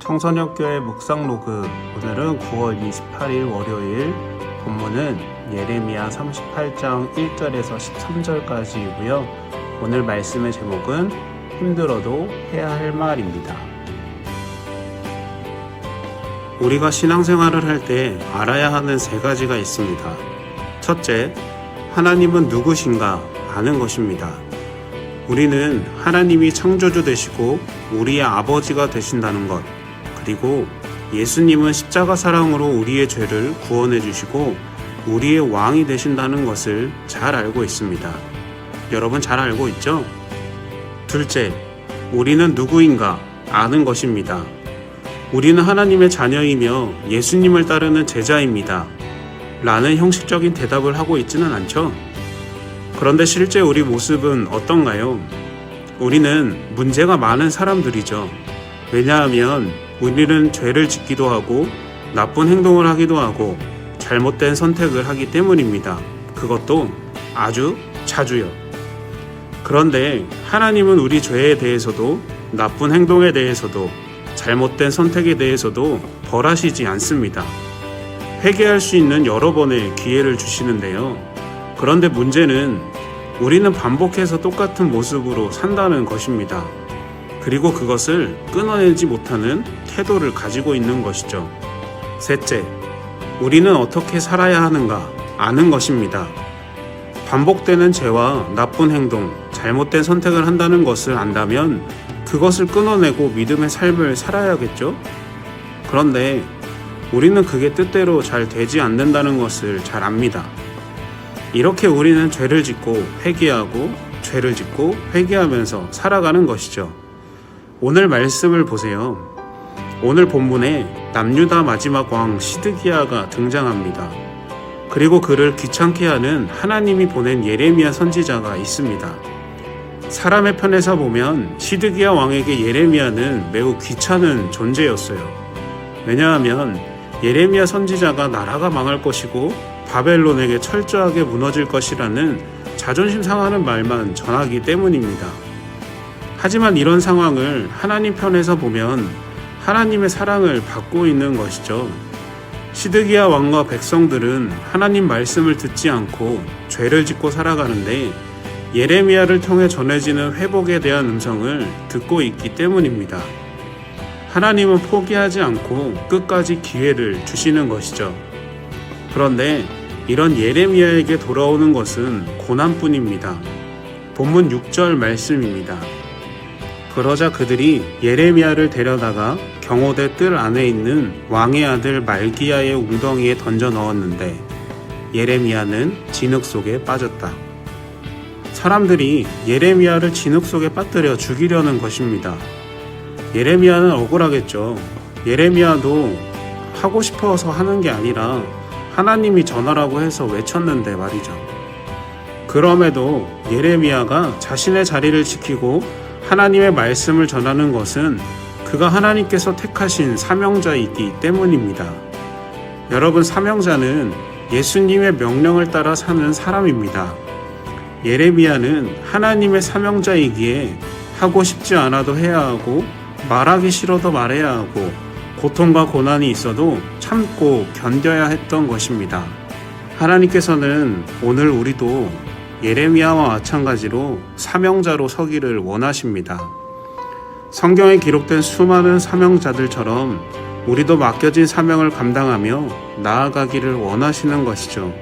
청소년교회 묵상로그. 오늘은 9월 28일 월요일. 본문은 예레미야 38장 1절에서 13절까지이고요. 오늘 말씀의 제목은 힘들어도 해야 할 말입니다. 우리가 신앙생활을 할 때 알아야 하는 세 가지가 있습니다. 첫째, 하나님은 누구신가 아는 것입니다. 우리는 하나님이 창조주 되시고 우리의 아버지가 되신다는 것, 그리고 예수님은 십자가 사랑으로 우리의 죄를 구원해 주시고 우리의 왕이 되신다는 것을 잘 알고 있습니다. 여러분 잘 알고 있죠? 둘째, 우리는 누구인가 아는 것입니다. 우리는 하나님의 자녀이며 예수님을 따르는 제자입니다. 라는 형식적인 대답을 하고 있지는 않죠? 그런데 실제 우리 모습은 어떤가요? 우리는 문제가 많은 사람들이죠. 왜냐하면 우리는 죄를 짓기도 하고 나쁜 행동을 하기도 하고 잘못된 선택을 하기 때문입니다. 그것도 아주 자주요. 그런데 하나님은 우리 죄에 대해서도 나쁜 행동에 대해서도 잘못된 선택에 대해서도 벌하시지 않습니다. 회개할 수 있는 여러 번의 기회를 주시는데요. 그런데 문제는 우리는 반복해서 똑같은 모습으로 산다는 것입니다. 그리고 그것을 끊어내지 못하는 태도를 가지고 있는 것이죠. 셋째, 우리는 어떻게 살아야 하는가 아는 것입니다. 반복되는 죄와 나쁜 행동, 잘못된 선택을 한다는 것을 안다면 그것을 끊어내고 믿음의 삶을 살아야겠죠? 그런데 우리는 그게 뜻대로 잘 되지 않는다는 것을 잘 압니다. 이렇게 우리는 죄를 짓고 회개하고 죄를 짓고 회개하면서 살아가는 것이죠. 오늘 말씀을 보세요. 오늘 본문에 남유다 마지막 왕 시드기야가 등장합니다. 그리고 그를 귀찮게 하는 하나님이 보낸 예레미야 선지자가 있습니다. 사람의 편에서 보면 시드기야 왕에게 예레미야는 매우 귀찮은 존재였어요. 왜냐하면 예레미야 선지자가 나라가 망할 것이고 바벨론에게 철저하게 무너질 것이라는 자존심 상하는 말만 전하기 때문입니다. 하지만 이런 상황을 하나님 편에서 보면 하나님의 사랑을 받고 있는 것이죠. 시드기야 왕과 백성들은 하나님 말씀을 듣지 않고 죄를 짓고 살아가는데 예레미야를 통해 전해지는 회복에 대한 음성을 듣고 있기 때문입니다. 하나님은 포기하지 않고 끝까지 기회를 주시는 것이죠. 그런데 이런 예레미야에게 돌아오는 것은 고난뿐입니다. 본문 6절 말씀입니다. 그러자 그들이 예레미야를 데려다가 경호대 뜰 안에 있는 왕의 아들 말기야의 웅덩이에 던져 넣었는데 예레미야는 진흙 속에 빠졌다. 사람들이 예레미야를 진흙 속에 빠뜨려 죽이려는 것입니다. 예레미야는 억울하겠죠. 예레미야도 하고 싶어서 하는 게 아니라 하나님이 전하라고 해서 외쳤는데 말이죠. 그럼에도 예레미야가 자신의 자리를 지키고 하나님의 말씀을 전하는 것은 그가 하나님께서 택하신 사명자이기 때문입니다. 여러분, 사명자는 예수님의 명령을 따라 사는 사람입니다. 예레미야는 하나님의 사명자이기에 하고 싶지 않아도 해야 하고 말하기 싫어도 말해야 하고 고통과 고난이 있어도 참고 견뎌야 했던 것입니다. 하나님께서는 오늘 우리도 예레미야와 마찬가지로 사명자로 서기를 원하십니다. 성경에 기록된 수많은 사명자들처럼 우리도 맡겨진 사명을 감당하며 나아가기를 원하시는 것이죠.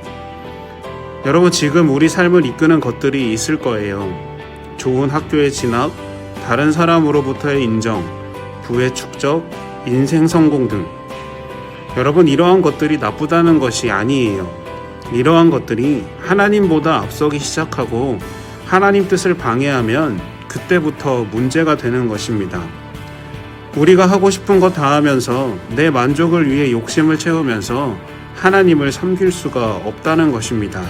여러분, 지금 우리 삶을 이끄는 것들이 있을 거예요. 좋은 학교에 진학, 다른 사람으로부터의 인정, 부의 축적, 인생 성공 등. 여러분, 이러한 것들이 나쁘다는 것이 아니에요. 이러한 것들이 하나님보다 앞서기 시작하고 하나님 뜻을 방해하면 그때부터 문제가 되는 것입니다. 우리가 하고 싶은 것 다 하면서 내 만족을 위해 욕심을 채우면서 하나님을 섬길 수가 없다는 것입니다.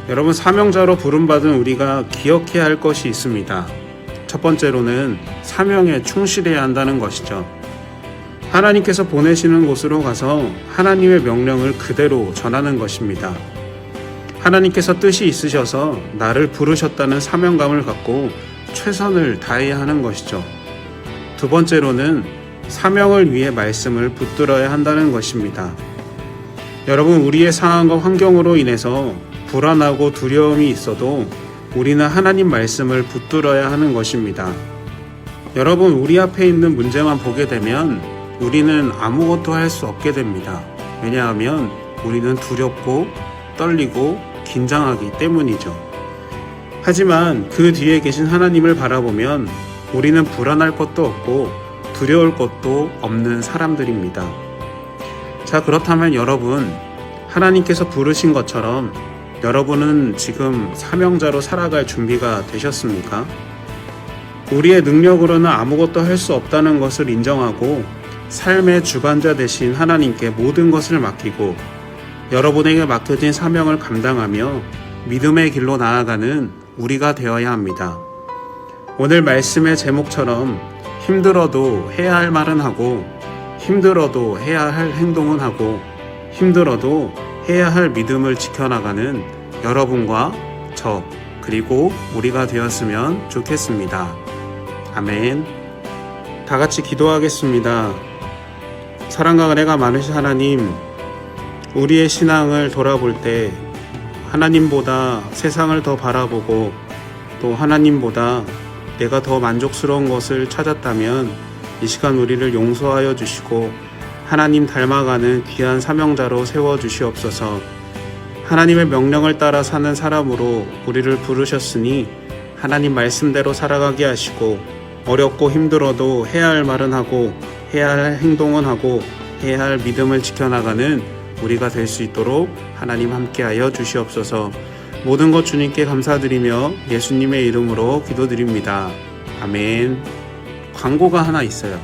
여러분, 사명자로 부름받은 우리가 기억해야 할 것이 있습니다. 첫 번째로는 사명에 충실해야 한다는 것이죠. 하나님께서 보내시는 곳으로 가서 하나님의 명령을 그대로 전하는 것입니다. 하나님께서 뜻이 있으셔서 나를 부르셨다는 사명감을 갖고 최선을 다해야 하는 것이죠. 두 번째로는 사명을 위해 말씀을 붙들어야 한다는 것입니다. 여러분, 우리의 상황과 환경으로 인해서 불안하고 두려움이 있어도 우리는 하나님 말씀을 붙들어야 하는 것입니다. 여러분, 우리 앞에 있는 문제만 보게 되면 우리는 아무것도 할 수 없게 됩니다. 왜냐하면 우리는 두렵고 떨리고 긴장하기 때문이죠. 하지만 그 뒤에 계신 하나님을 바라보면 우리는 불안할 것도 없고 두려울 것도 없는 사람들입니다. 자, 그렇다면 여러분, 하나님께서 부르신 것처럼 여러분은 지금 사명자로 살아갈 준비가 되셨습니까? 우리의 능력으로는 아무것도 할 수 없다는 것을 인정하고 삶의 주관자 되신 하나님께 모든 것을 맡기고 여러분에게 맡겨진 사명을 감당하며 믿음의 길로 나아가는 우리가 되어야 합니다. 오늘 말씀의 제목처럼 힘들어도 해야 할 말은 하고 힘들어도 해야 할 행동은 하고 힘들어도 해야 할 믿음을 지켜나가는 여러분과 저 그리고 우리가 되었으면 좋겠습니다. 아멘. 다 같이 기도하겠습니다. 사랑과 은혜가 많으신 하나님, 우리의 신앙을 돌아볼 때 하나님보다 세상을 더 바라보고 또 하나님보다 내가 더 만족스러운 것을 찾았다면 이 시간 우리를 용서하여 주시고 하나님 닮아가는 귀한 사명자로 세워주시옵소서. 하나님의 명령을 따라 사는 사람으로 우리를 부르셨으니 하나님 말씀대로 살아가게 하시고 어렵고 힘들어도 해야 할 말은 하고 해야 할 행동은 하고 해야 할 믿음을 지켜나가는 우리가 될 수 있도록 하나님 함께하여 주시옵소서. 모든 것 주님께 감사드리며 예수님의 이름으로 기도드립니다. 아멘. 광고가 하나 있어요.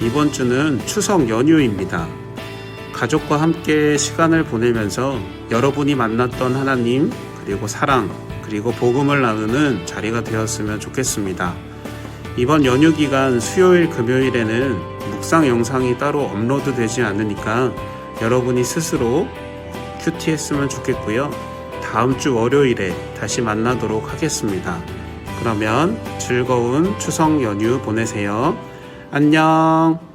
이번 주는 추석 연휴입니다. 가족과 함께 시간을 보내면서 여러분이 만났던 하나님 그리고 사랑 그리고 복음을 나누는 자리가 되었으면 좋겠습니다. 이번 연휴 기간 수요일 금요일에는 묵상 영상이 따로 업로드 되지 않으니까 여러분이 스스로 큐티했으면 좋겠고요. 다음 주 월요일에 다시 만나도록 하겠습니다. 그러면 즐거운 추석 연휴 보내세요. 안녕.